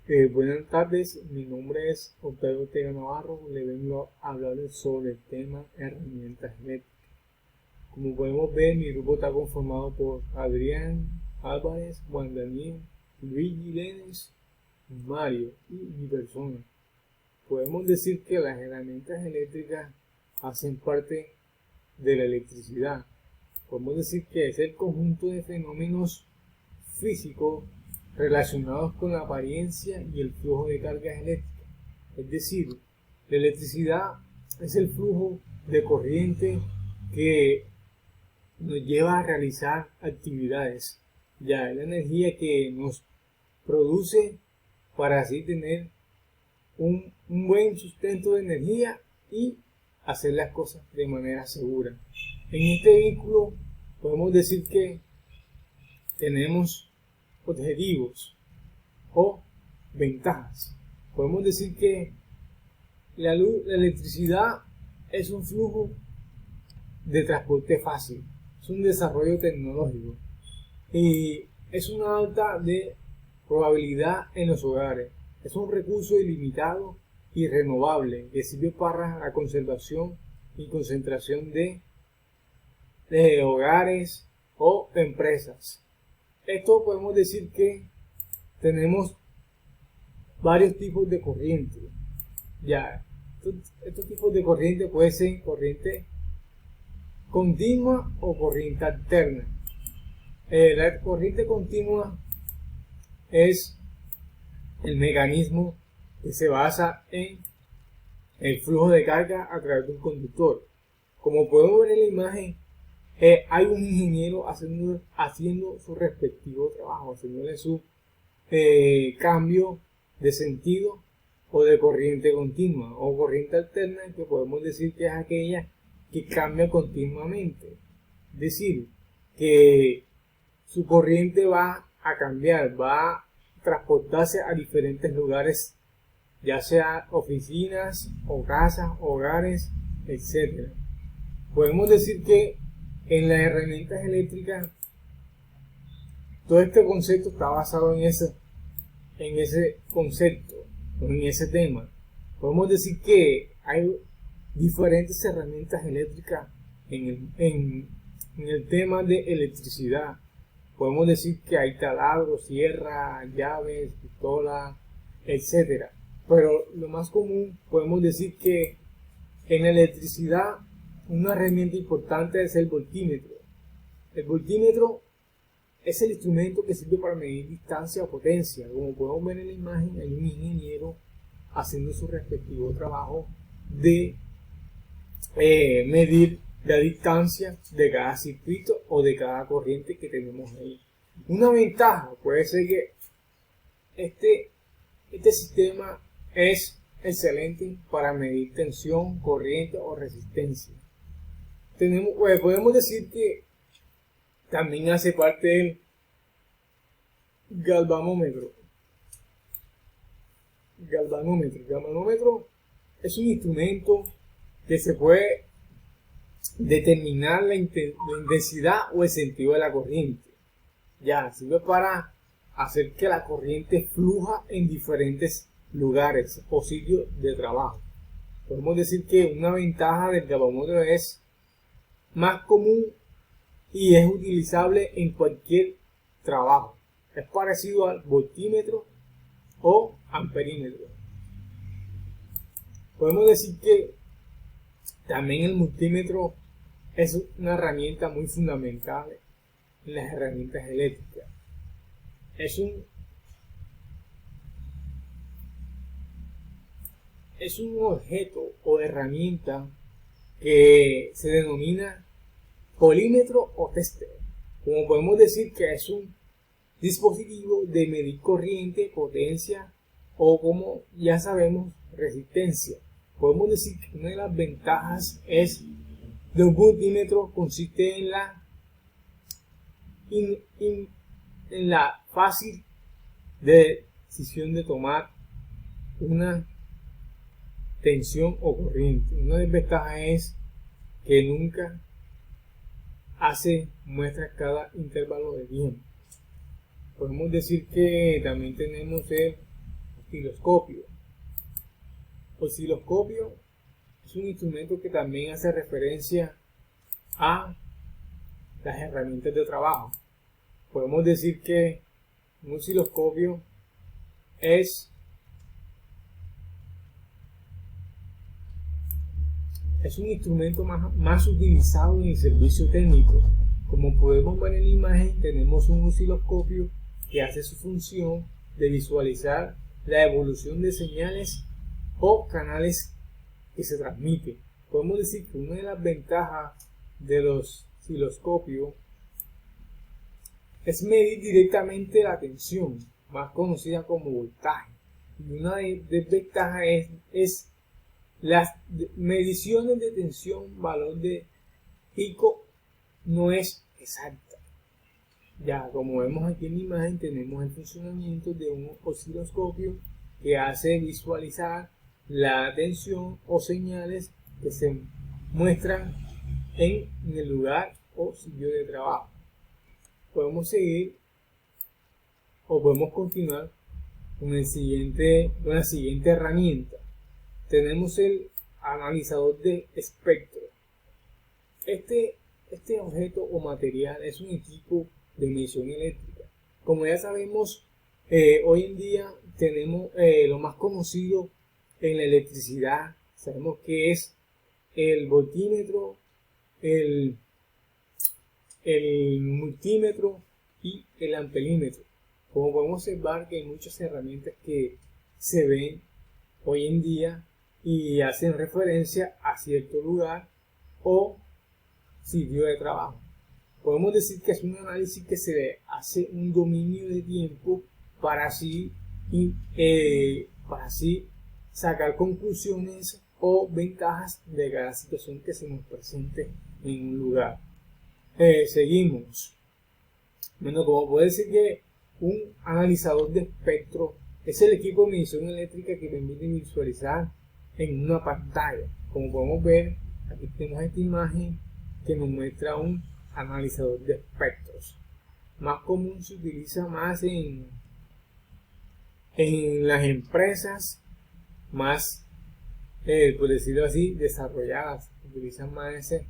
Buenas tardes, mi nombre es Octavio Ortega Navarro, le vengo a hablar sobre el tema herramientas eléctricas. Como podemos ver, mi grupo está conformado por Adrián Álvarez, Juan Daniel, Luigi Lenes, Mario y mi persona. Podemos decir que las herramientas eléctricas hacen parte de la electricidad. Podemos decir que es el conjunto de fenómenos físicos relacionados con la apariencia y el flujo de cargas eléctricas. Es decir, la electricidad es el flujo de corriente que nos lleva a realizar actividades. Ya es la energía que nos produce para así tener un buen sustento de energía y hacer las cosas de manera segura. En este vehículo podemos decir que tenemos objetivos o ventajas. Podemos decir que la electricidad es un flujo de transporte fácil, es un desarrollo tecnológico y es una alta de probabilidad en los hogares. Es un recurso ilimitado y renovable que sirve para la conservación y concentración de hogares o empresas. Esto podemos decir que tenemos varios tipos de corriente. Ya, estos tipos de corriente pueden ser corriente continua o corriente alterna. La corriente continua es el mecanismo que se basa en el flujo de carga a través de un conductor. Como podemos ver en la imagen, hay un ingeniero haciendo su respectivo trabajo, haciéndole su cambio de sentido o de corriente continua o corriente alterna, que podemos decir que es aquella que cambia continuamente. Es decir, que su corriente va a cambiar, va a transportarse a diferentes lugares, ya sea oficinas o casas, hogares, etc. Podemos decir que en las herramientas eléctricas todo este concepto está basado en ese concepto, en ese tema. Podemos decir que hay diferentes herramientas eléctricas en el tema de electricidad. Podemos decir que hay taladro, sierra, llaves, pistola, etcétera. Pero lo más común, podemos decir que en la electricidad una herramienta importante es el voltímetro. El voltímetro es el instrumento que sirve para medir distancia o potencia. Como podemos ver en la imagen, hay un ingeniero haciendo su respectivo trabajo de medir la distancia de cada circuito o de cada corriente que tenemos ahí. Una ventaja puede ser que este sistema es excelente para medir tensión, corriente o resistencia. Podemos decir que también hace parte del galvanómetro. El galvanómetro es un instrumento que se puede determinar la intensidad o el sentido de la corriente. Ya, sirve para hacer que la corriente fluya en diferentes lugares o sitios de trabajo. Podemos decir que una ventaja del galvanómetro es más común y es utilizable en cualquier trabajo. Es parecido al voltímetro o amperímetro. Podemos decir que también el multímetro es una herramienta muy fundamental en las herramientas eléctricas. Es un objeto o herramienta que se denomina polímetro o tester. Como podemos decir que es un dispositivo de medir corriente, potencia o, como ya sabemos, resistencia. Podemos decir que una de las ventajas de un multímetro consiste en la fácil decisión de tomar una tensión o corriente. Una desventaja es que nunca hace muestras cada intervalo de tiempo. Podemos decir que también tenemos el osciloscopio. Osciloscopio es un instrumento que también hace referencia a las herramientas de trabajo. Podemos decir que un osciloscopio es un instrumento más utilizado en el servicio técnico. Como podemos ver en la imagen, tenemos un osciloscopio que hace su función de visualizar la evolución de señales o canales que se transmiten. Podemos decir que una de las ventajas de los osciloscopios es medir directamente la tensión, más conocida como voltaje. Y una desventaja es las mediciones de tensión, valor de pico no es exacta. Ya como vemos aquí en la imagen, tenemos el funcionamiento de un osciloscopio que hace visualizar la tensión o señales que se muestran en el lugar o sitio de trabajo. Podemos seguir o podemos continuar con la siguiente herramienta. Tenemos el analizador de espectro. Este objeto o material es un equipo de medición eléctrica. Como ya sabemos, hoy en día tenemos lo más conocido en la electricidad. Sabemos que es el voltímetro, el multímetro y el amperímetro. Como podemos observar que hay muchas herramientas que se ven hoy en día y hacen referencia a cierto lugar o sitio de trabajo. Podemos decir que es un análisis que se hace un dominio de tiempo para así sacar conclusiones o ventajas de cada situación que se nos presente en un lugar. Seguimos. Bueno, como puede decir que un analizador de espectro es el equipo de medición eléctrica que permite visualizar en una pantalla. Como podemos ver, aquí tenemos esta imagen que nos muestra un analizador de espectros. Más común, se utiliza más en las empresas más, por decirlo así, desarrolladas. Utilizan más ese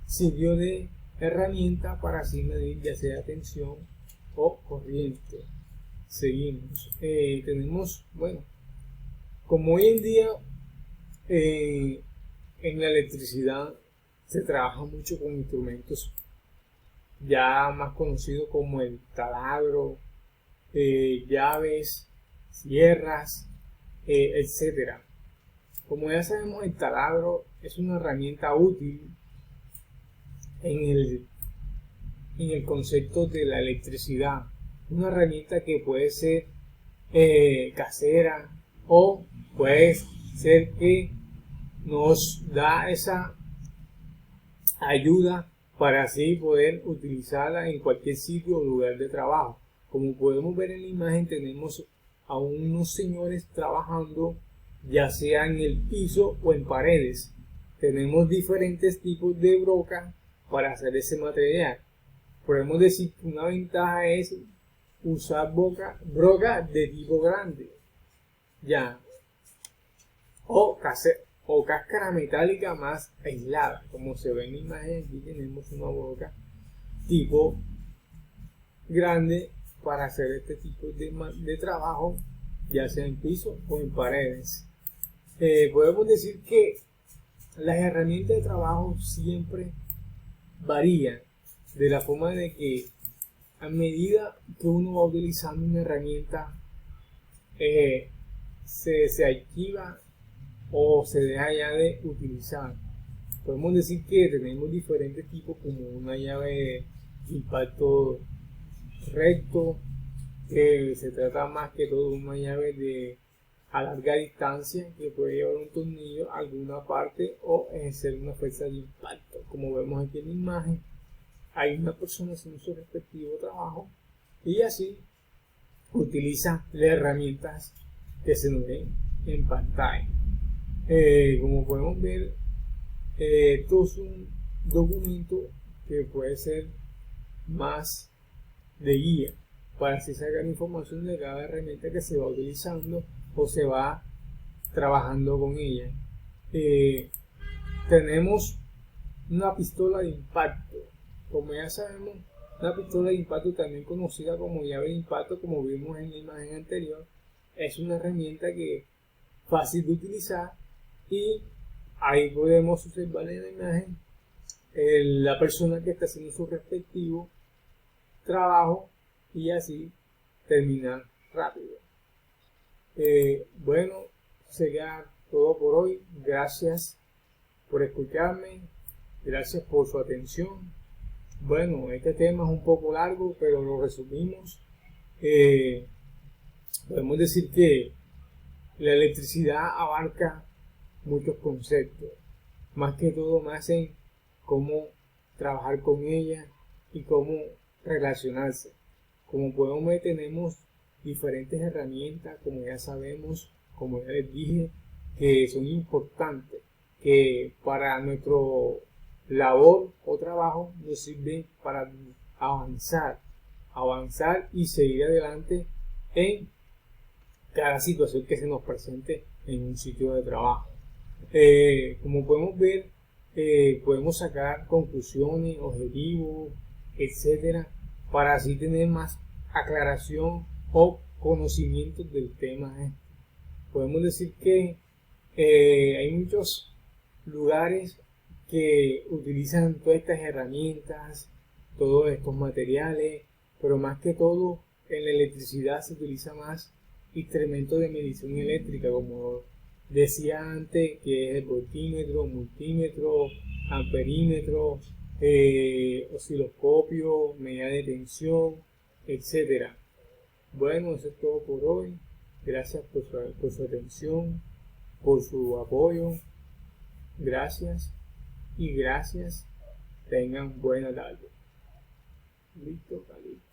sitio de herramienta para así medir ya sea tensión o corriente. Seguimos. Tenemos, bueno, como hoy en día en la electricidad se trabaja mucho con instrumentos ya más conocidos como el taladro, llaves, sierras, etcétera. Como ya sabemos, el taladro es una herramienta útil en el concepto de la electricidad. Una herramienta que puede ser casera o puede ser que nos da esa ayuda para así poder utilizarla en cualquier sitio o lugar de trabajo. Como podemos ver en la imagen, tenemos a unos señores trabajando ya sea en el piso o en paredes. Tenemos diferentes tipos de broca para hacer ese material. Podemos decir que una ventaja es usar broca de tipo grande, ya, o cáscara metálica más aislada. Como se ve en la imagen, aquí tenemos una broca tipo grande para hacer este tipo de trabajo, ya sea en piso o en paredes. Podemos decir que las herramientas de trabajo siempre varían, de la forma de que a medida que uno va utilizando una herramienta, se activa o se deja ya de utilizar. Podemos decir que tenemos diferentes tipos, como una llave de impacto recto, que se trata más que todo de una llave de a larga distancia que puede llevar un tornillo a alguna parte o ejercer una fuerza de impacto. Como vemos aquí en la imagen, hay una persona haciendo su respectivo trabajo y así utiliza las herramientas que se nos ven en pantalla. Como podemos ver, esto es un documento que puede ser más de guía para así sacar información de cada herramienta que se va utilizando o se va trabajando con ella. Tenemos una pistola de impacto. Como ya sabemos, una pistola de impacto, también conocida como llave de impacto, como vimos en la imagen anterior, es una herramienta que es fácil de utilizar, y ahí podemos observar en la imagen la persona que está haciendo su respectivo trabajo y así terminar rápido. Bueno, sería todo por hoy. Gracias por escucharme, gracias por su atención. Bueno, este tema es un poco largo, pero lo resumimos. Podemos decir que la electricidad abarca muchos conceptos, más que todo más en cómo trabajar con ella y cómo relacionarse. Como podemos ver, tenemos diferentes herramientas, como ya sabemos, como ya les dije, que son importantes, que para nuestro labor o trabajo nos sirven para avanzar y seguir adelante en cada situación que se nos presente en un sitio de trabajo. Como podemos ver, podemos sacar conclusiones, objetivos, etcétera, para así tener más aclaración o conocimiento del tema. Podemos decir que hay muchos lugares que utilizan todas estas herramientas, todos estos materiales, pero más que todo en la electricidad se utiliza más instrumentos de medición eléctrica, como decía antes, que es el voltímetro, multímetro, amperímetro, osciloscopio, medida de tensión, etcétera. Bueno, eso es todo por hoy. Gracias por su atención, por su apoyo. Gracias y gracias. Tengan buena tarde. Listo, listo.